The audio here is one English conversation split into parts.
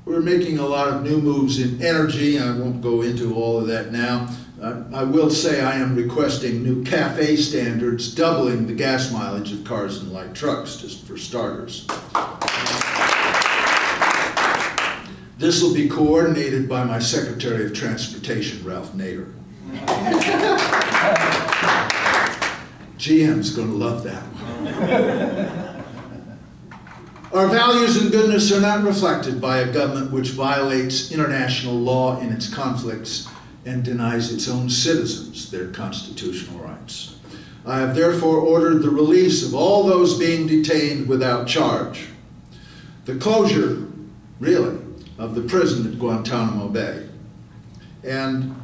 We're making a lot of new moves in energy. I won't go into all of that now. I will say I am requesting new CAFE standards, doubling the gas mileage of cars and light trucks, just for starters. This will be coordinated by my Secretary of Transportation, Ralph Nader. GM's going to love that one. Our values and goodness are not reflected by a government which violates international law in its conflicts and denies its own citizens their constitutional rights. I have therefore ordered the release of all those being detained without charge. The closure, really, of the prison at Guantanamo Bay. And,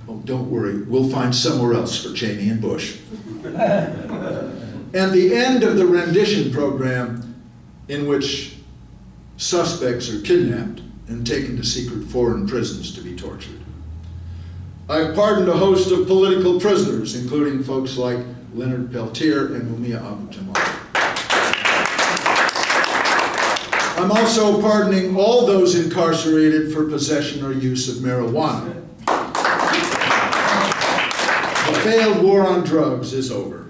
oh, don't worry, we'll find somewhere else for Cheney and Bush. And the end of the rendition program, in which suspects are kidnapped and taken to secret foreign prisons to be tortured. I've pardoned a host of political prisoners, including folks like Leonard Peltier and Mumia Abu-Jamal. I'm also pardoning all those incarcerated for possession or use of marijuana. The failed war on drugs is over.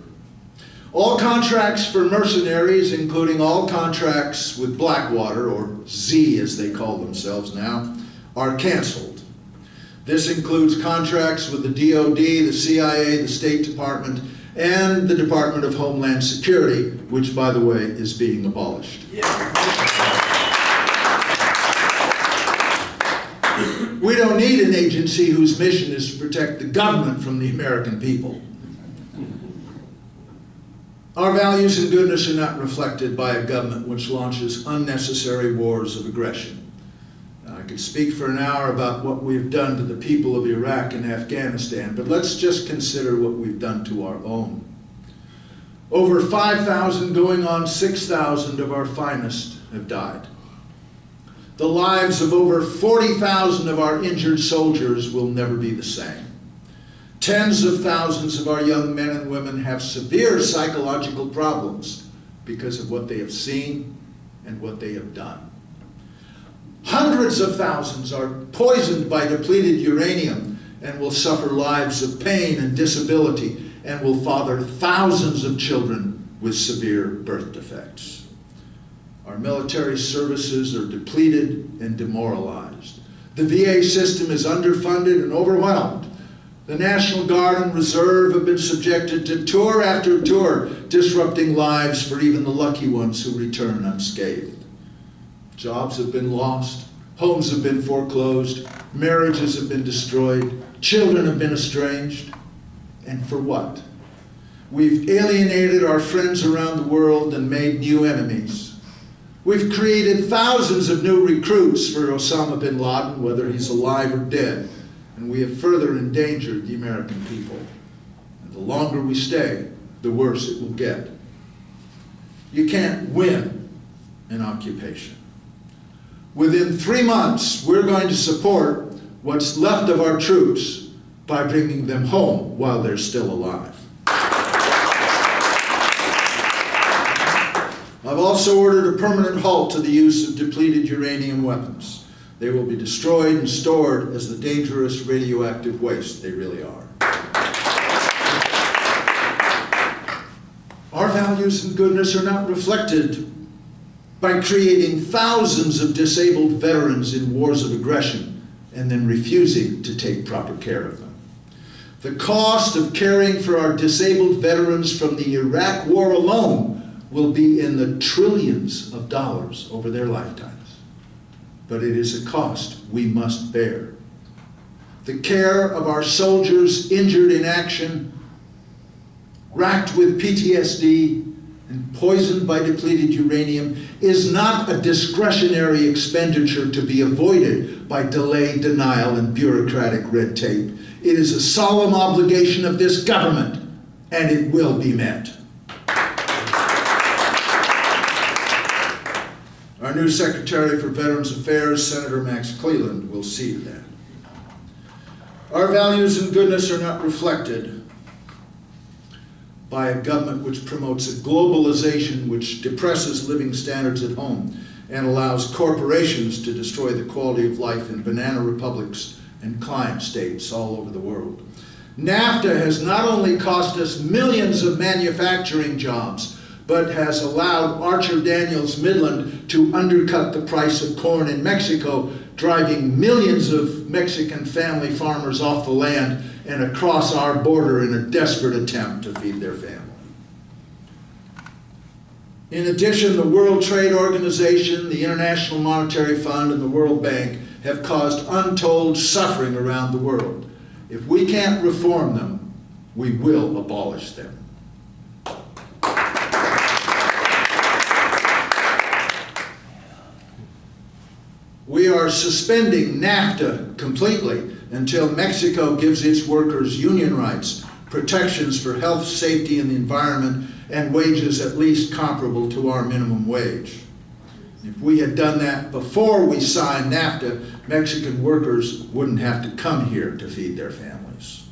All contracts for mercenaries, including all contracts with Blackwater, or Z as they call themselves now, are canceled. This includes contracts with the DOD, the CIA, the State Department, and the Department of Homeland Security, which, by the way, is being abolished. We don't need an agency whose mission is to protect the government from the American people. Our values and goodness are not reflected by a government which launches unnecessary wars of aggression. I could speak for an hour about what we've done to the people of Iraq and Afghanistan, but let's just consider what we've done to our own. Over 5,000, going on 6,000 of our finest have died. The lives of over 40,000 of our injured soldiers will never be the same. Tens of thousands of our young men and women have severe psychological problems because of what they have seen and what they have done. Hundreds of thousands are poisoned by depleted uranium and will suffer lives of pain and disability and will father thousands of children with severe birth defects. Our military services are depleted and demoralized. The VA system is underfunded and overwhelmed. The National Guard and Reserve have been subjected to tour after tour, disrupting lives for even the lucky ones who return unscathed. Jobs have been lost, homes have been foreclosed, marriages have been destroyed, children have been estranged. And for what? We've alienated our friends around the world and made new enemies. We've created thousands of new recruits for Osama bin Laden, whether he's alive or dead. And we have further endangered the American people. And the longer we stay, the worse it will get. You can't win an occupation. Within 3 months, we're going to support what's left of our troops by bringing them home while they're still alive. I've also ordered a permanent halt to the use of depleted uranium weapons. They will be destroyed and stored as the dangerous radioactive waste they really are. Our values and goodness are not reflected by creating thousands of disabled veterans in wars of aggression and then refusing to take proper care of them. The cost of caring for our disabled veterans from the Iraq War alone will be in the trillions of dollars over their lifetimes. But it is a cost we must bear. The care of our soldiers injured in action, racked with PTSD, and poisoned by depleted uranium is not a discretionary expenditure to be avoided by delay, denial, and bureaucratic red tape. It is a solemn obligation of this government, and it will be met. Our new Secretary for Veterans Affairs, Senator Max Cleland, will see to that. Our values and goodness are not reflected by a government which promotes a globalization which depresses living standards at home and allows corporations to destroy the quality of life in banana republics and client states all over the world. NAFTA has not only cost us millions of manufacturing jobs, but has allowed Archer Daniels Midland to undercut the price of corn in Mexico, driving millions of Mexican family farmers off the land and across our border in a desperate attempt to feed their family. In addition, the World Trade Organization, the International Monetary Fund, and the World Bank have caused untold suffering around the world. If we can't reform them, we will abolish them. We are suspending NAFTA completely until Mexico gives its workers union rights, protections for health, safety, and the environment, and wages at least comparable to our minimum wage. If we had done that before we signed NAFTA, Mexican workers wouldn't have to come here to feed their families.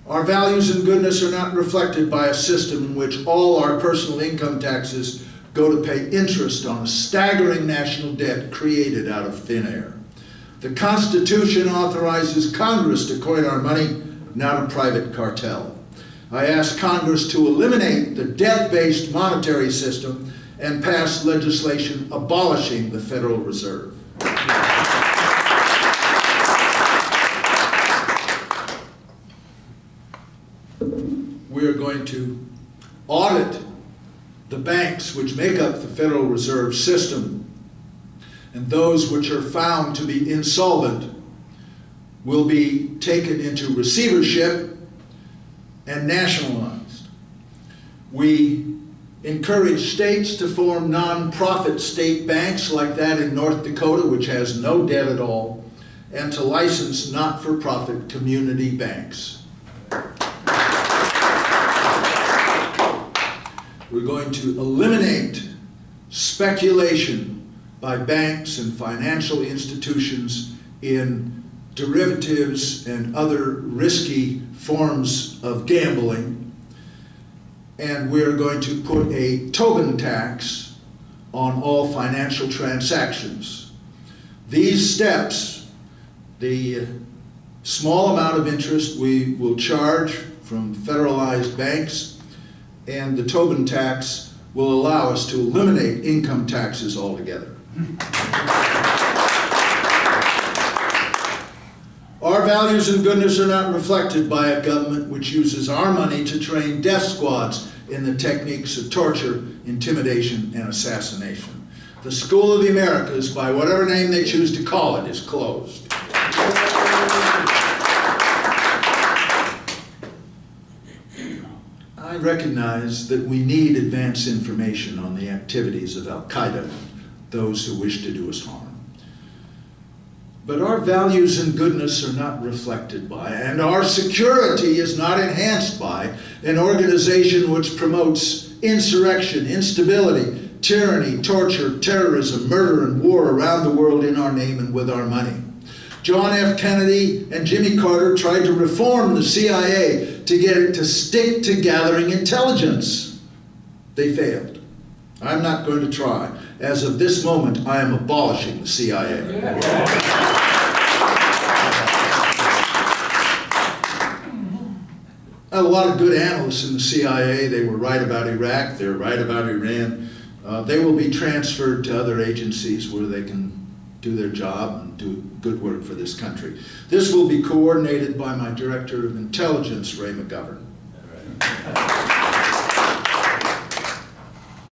Our values and goodness are not reflected by a system in which all our personal income taxes go to pay interest on a staggering national debt created out of thin air. The Constitution authorizes Congress to coin our money, not a private cartel. I ask Congress to eliminate the debt-based monetary system and pass legislation abolishing the Federal Reserve. We are going to audit the banks which make up the Federal Reserve System, and those which are found to be insolvent will be taken into receivership and nationalized. We encourage states to form non-profit state banks like that in North Dakota, which has no debt at all, and to license not-for-profit community banks. We're going to eliminate speculation by banks and financial institutions in derivatives and other risky forms of gambling. And we're going to put a Tobin tax on all financial transactions. These steps, the small amount of interest we will charge from federalized banks, and the Tobin tax will allow us to eliminate income taxes altogether. Our values and goodness are not reflected by a government which uses our money to train death squads in the techniques of torture, intimidation, and assassination. The School of the Americas, by whatever name they choose to call it, is closed. I recognize that we need advance information on the activities of Al-Qaeda, those who wish to do us harm. But our values and goodness are not reflected by, and our security is not enhanced by, an organization which promotes insurrection, instability, tyranny, torture, terrorism, murder, and war around the world in our name and with our money. John F. Kennedy and Jimmy Carter tried to reform the CIA to get it to stick to gathering intelligence. They failed. I'm not going to try. As of this moment, I am abolishing the CIA. I have a lot of good analysts in the CIA. They were right about Iraq. They're right about Iran. They will be transferred to other agencies where they can do their job and do good work for this country. This will be coordinated by my Director of Intelligence, Ray McGovern.